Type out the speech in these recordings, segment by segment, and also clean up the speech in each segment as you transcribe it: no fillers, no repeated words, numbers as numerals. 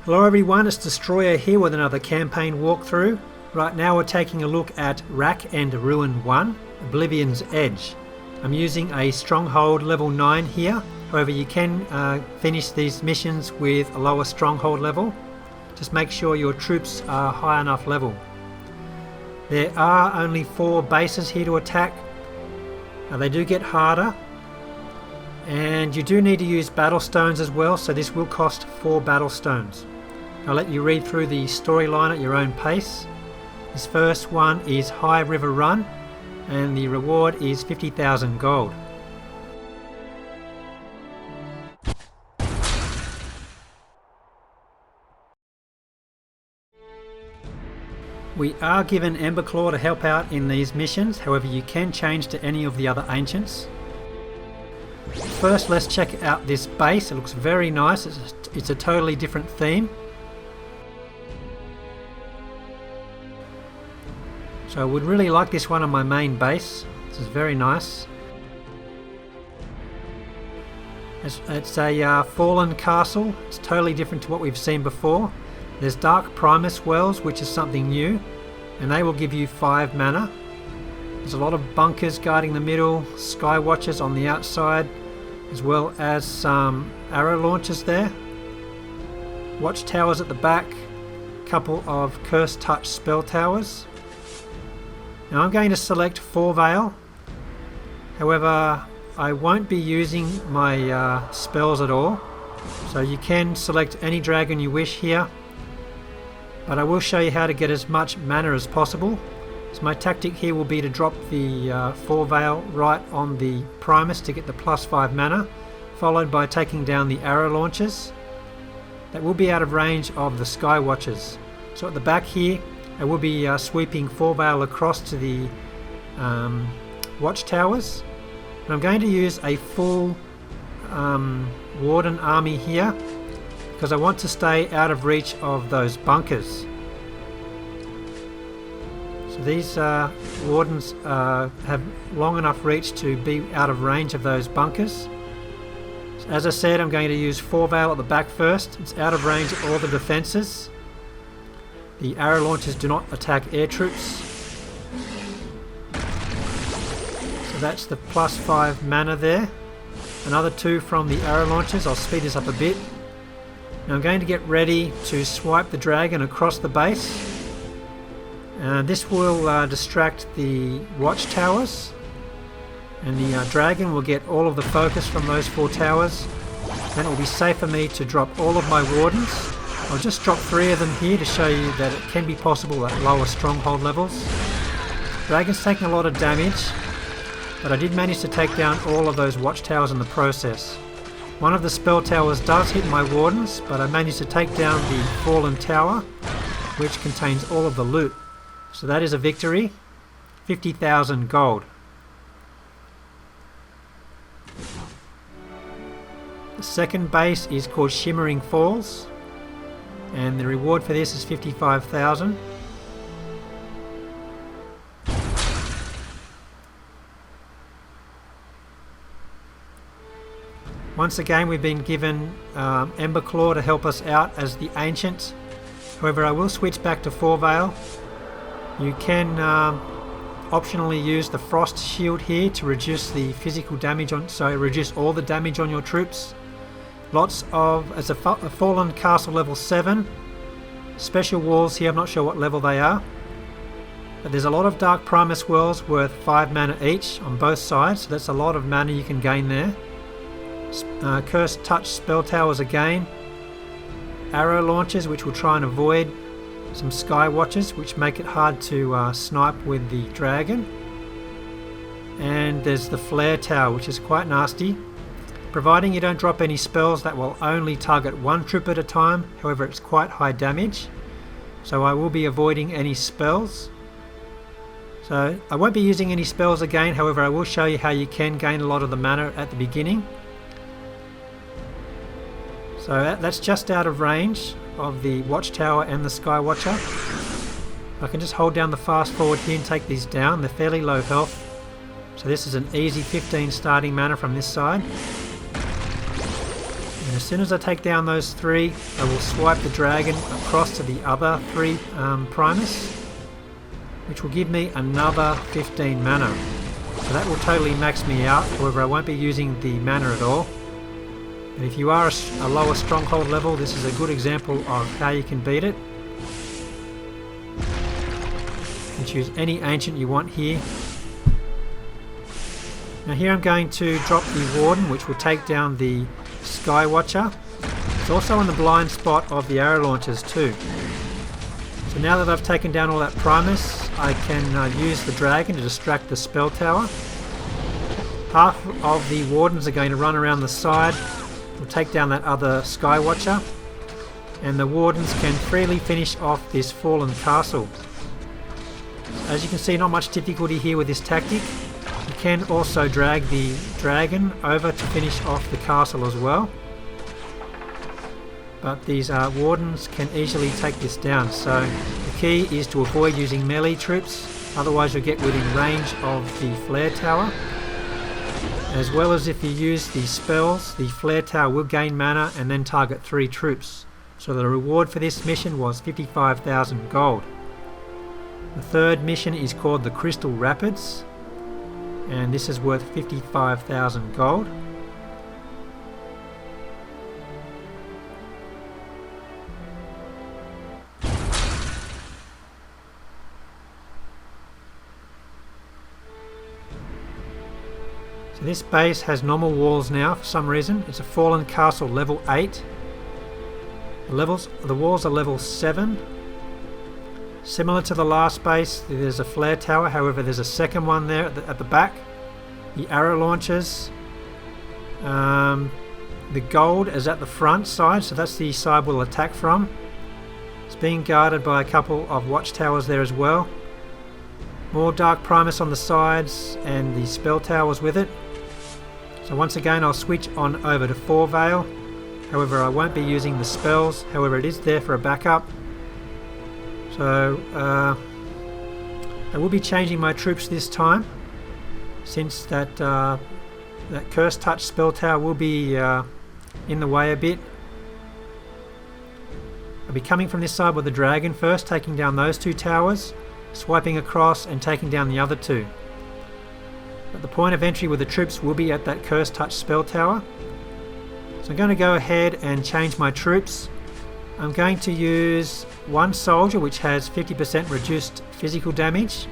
Hello everyone, it's Destroyer here with another campaign walkthrough. Right now we're taking a look at Wrack and Ruin I, Oblivion's Edge. I'm using a Stronghold level 9 here, however you can finish these missions with a lower Stronghold level. Just make sure your troops are high enough level. There are only 4 bases here to attack. They do get harder. And you do need to use battle stones as well, so this will cost 4 battle stones. I'll let you read through the storyline at your own pace. This first one is High River Run, and the reward is 50,000 gold. We are given Emberclaw to help out in these missions, however you can change to any of the other ancients. First, let's check out this base. It looks very nice. It's a totally different theme. So I would really like this one on my main base. This is very nice. It's a fallen castle. It's totally different to what we've seen before. There's Dark Primus Wells, which is something new, and they will give you 5 mana. There's a lot of bunkers guarding the middle, sky watchers on the outside, as well as some arrow launchers there. Watchtowers at the back, a couple of Curse Touch spell towers. Now I'm going to select 4 Veil. However, I won't be using my spells at all. So you can select any dragon you wish here. But I will show you how to get as much mana as possible. So my tactic here will be to drop the 4 Veil right on the Primus to get the +5 mana, followed by taking down the arrow launchers. That will be out of range of the Sky Watchers. So at the back here, I will be sweeping 4 Veil across to the watchtowers. And I'm going to use a full Warden army here because I want to stay out of reach of those bunkers. So these Wardens have long enough reach to be out of range of those bunkers. So as I said, I'm going to use 4 Veil at the back first. It's out of range of all the defences. The arrow launchers do not attack air troops. So that's the +5 mana there. Another 2 from the arrow launchers. I'll speed this up a bit. Now I'm going to get ready to swipe the dragon across the base. This will distract the watchtowers. And the dragon will get all of the focus from those 4 towers. Then it will be safe for me to drop all of my wardens. I'll just drop 3 of them here to show you that it can be possible at lower stronghold levels. Dragon's taking a lot of damage, but I did manage to take down all of those watchtowers in the process. One of the spell towers does hit my wardens, but I managed to take down the fallen tower, which contains all of the loot. So that is a victory. 50,000 gold. The second base is called Shimmering Falls, and the reward for this is 55,000. Once again, we've been given Emberclaw to help us out as the Ancient. However, I will switch back to 4 Veil. You can optionally use the Frost Shield here to reduce the physical damage reduce all the damage on your troops. As a fallen castle level 7. Special walls here, I'm not sure what level they are. But there's a lot of Dark Primus Wells worth 5 mana each on both sides, so that's a lot of mana you can gain there. Curse Touch spell towers again. Arrow launchers, which will try and avoid some Sky Watchers, which make it hard to snipe with the dragon. And there's the Flare Tower, which is quite nasty. Providing you don't drop any spells, that will only target 1 troop at a time. However, it's quite high damage. So I will be avoiding any spells. So I won't be using any spells again. However, I will show you how you can gain a lot of the mana at the beginning. So that's just out of range of the Watchtower and the Sky Watcher. I can just hold down the fast forward here and take these down. They're fairly low health. So this is an easy 15 starting mana from this side. And as soon as I take down those 3, I will swipe the dragon across to the other 3 Primus, which will give me another 15 mana. So that will totally max me out. However, I won't be using the mana at all. But if you are a lower stronghold level, this is a good example of how you can beat it. You can choose any ancient you want here. Now here I'm going to drop the Warden, which will take down the Sky Watcher. It's also in the blind spot of the arrow launchers too. So now that I've taken down all that Primus, I can use the dragon to distract the spell tower. Half of the Wardens are going to run around the side. We'll take down that other Sky Watcher. And the Wardens can freely finish off this fallen castle. As you can see, not much difficulty here with this tactic. You can also drag the dragon over to finish off the castle as well. But these Wardens can easily take this down, so the key is to avoid using melee troops, otherwise you'll get within range of the flare tower. As well as if you use the spells, the flare tower will gain mana and then target 3 troops. So the reward for this mission was 55,000 gold. The third mission is called the Crystal Rapids, and this is worth 55,000 gold. So this base has normal walls now for some reason. It's a fallen castle level 8. The walls are level 7. Similar to the last base, there's a flare tower, however there's a second one there at the back. The arrow launchers. The gold is at the front side, so that's the side we'll attack from. It's being guarded by a couple of watchtowers there as well. More Dark Primus on the sides and the spell towers with it. So once again I'll switch on over to 4 Veil. However, I won't be using the spells, however it is there for a backup. So I will be changing my troops this time, since that Curse Touch spell tower will be in the way a bit. I'll be coming from this side with the dragon first, taking down those 2 towers, swiping across and taking down the other 2. But the point of entry with the troops will be at that Curse Touch spell tower. So I'm going to go ahead and change my troops. I'm going to use 1 soldier, which has 50% reduced physical damage.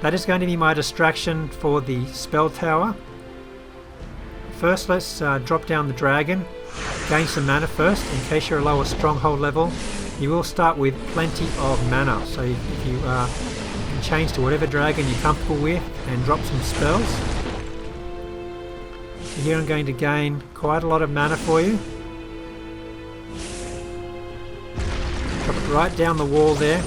That is going to be my distraction for the spell tower. First, let's drop down the dragon, gain some mana first. In case you're a lower stronghold level, you will start with plenty of mana. So if you can change to whatever dragon you're comfortable with and drop some spells. So here I'm going to gain quite a lot of mana for you. Drop it right down the wall there.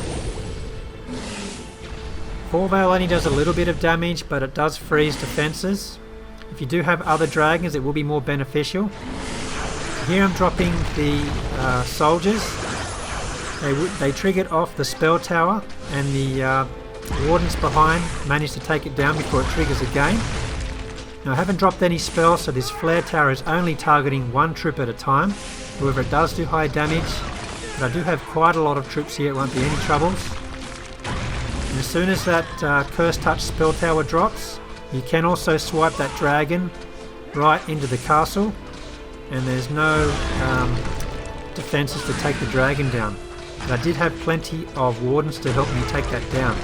4 Veil only does a little bit of damage, but it does freeze defenses. If you do have other dragons, it will be more beneficial. Here I'm dropping the soldiers. They triggered off the spell tower, and the wardens behind managed to take it down before it triggers again. Now I haven't dropped any spells, so this flare tower is only targeting 1 troop at a time. However, it does do high damage. But I do have quite a lot of troops here, it won't be any troubles. And as soon as that Curse Touch spell tower drops, you can also swipe that dragon right into the castle, and there's no defences to take the dragon down. But I did have plenty of wardens to help me take that down.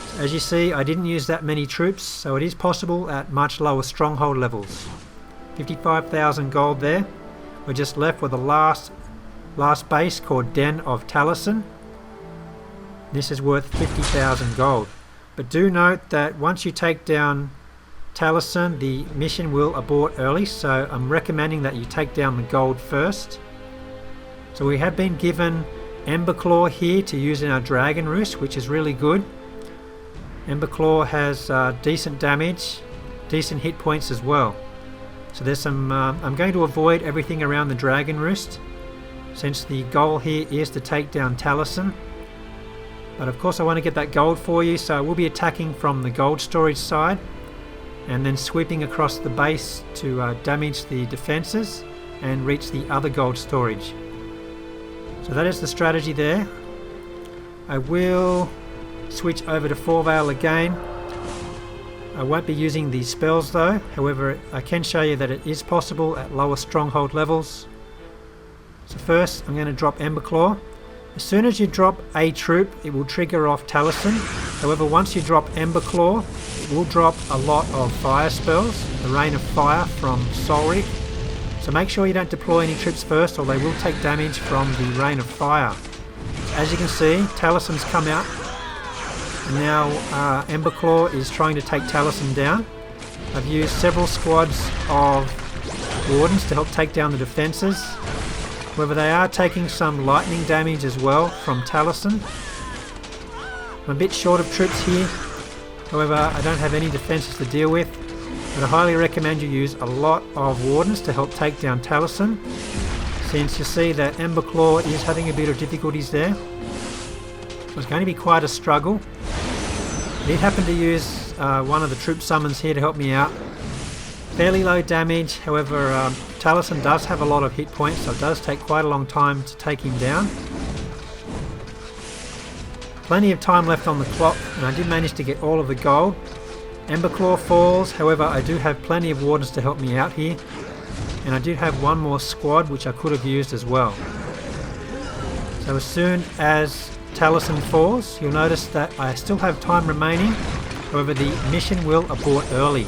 So as you see, I didn't use that many troops, so it is possible at much lower stronghold levels. 55,000 gold there. We're just left with the last base called Den of Teleson. This is worth 50,000 gold. But do note that once you take down Teleson, the mission will abort early, so I'm recommending that you take down the gold first. So we have been given Ember Claw here to use in our Dragon Roost, which is really good. Ember Claw has decent damage, decent hit points as well. So there's some. I'm going to avoid everything around the Dragon Roost, since the goal here is to take down Teleson. But of course I want to get that gold for you, so I will be attacking from the gold storage side. and then sweeping across the base to damage the defences and reach the other gold storage. So that is the strategy there. I will switch over to 4 Veil again. I won't be using these spells though, however I can show you that it is possible at lower stronghold levels. So first I'm going to drop Emberclaw. As soon as you drop a troop, it will trigger off Teleson. However, once you drop Emberclaw, it will drop a lot of fire spells, the Rain of Fire from Solric. So make sure you don't deploy any troops first, or they will take damage from the Rain of Fire. As you can see, Teleson's come out, and now Emberclaw is trying to take Teleson down. I've used several squads of Wardens to help take down the defences. However, they are taking some lightning damage as well from Teleson. I'm a bit short of troops here, however I don't have any defences to deal with, but I highly recommend you use a lot of Wardens to help take down Teleson, since you see that Emberclaw is having a bit of difficulties there. So it's going to be quite a struggle. I did happen to use one of the troop summons here to help me out. Fairly low damage, however Teleson does have a lot of hit points, so it does take quite a long time to take him down. Plenty of time left on the clock, and I did manage to get all of the gold. Emberclaw falls, however I do have plenty of Wardens to help me out here, and I do have one more squad which I could have used as well. So as soon as Teleson falls, you'll notice that I still have time remaining, however the mission will abort early.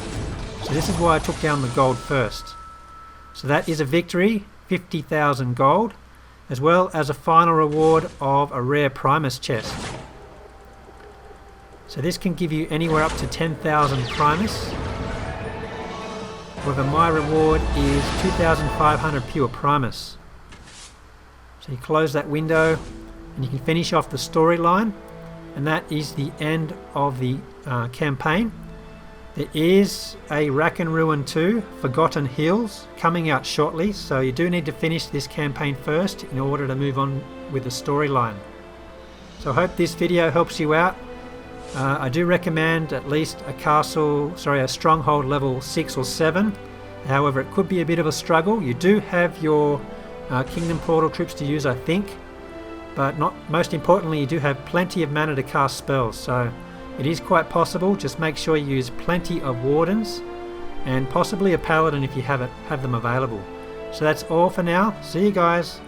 So this is why I took down the gold first. So that is a victory, 50,000 gold, as well as a final reward of a rare Primus chest. So this can give you anywhere up to 10,000 Primus. However, my reward is 2,500 pure Primus. So you close that window and you can finish off the storyline, and that is the end of the campaign. There is a Wrack and Ruin 2, Forgotten Hills, coming out shortly, so you do need to finish this campaign first in order to move on with the storyline. So I hope this video helps you out. I do recommend at least a stronghold level 6 or 7. However, it could be a bit of a struggle. You do have your Kingdom Portal troops to use, I think, but most importantly, you do have plenty of mana to cast spells, so it is quite possible. Just make sure you use plenty of Wardens and possibly a Paladin if you have them available. So that's all for now. See you guys.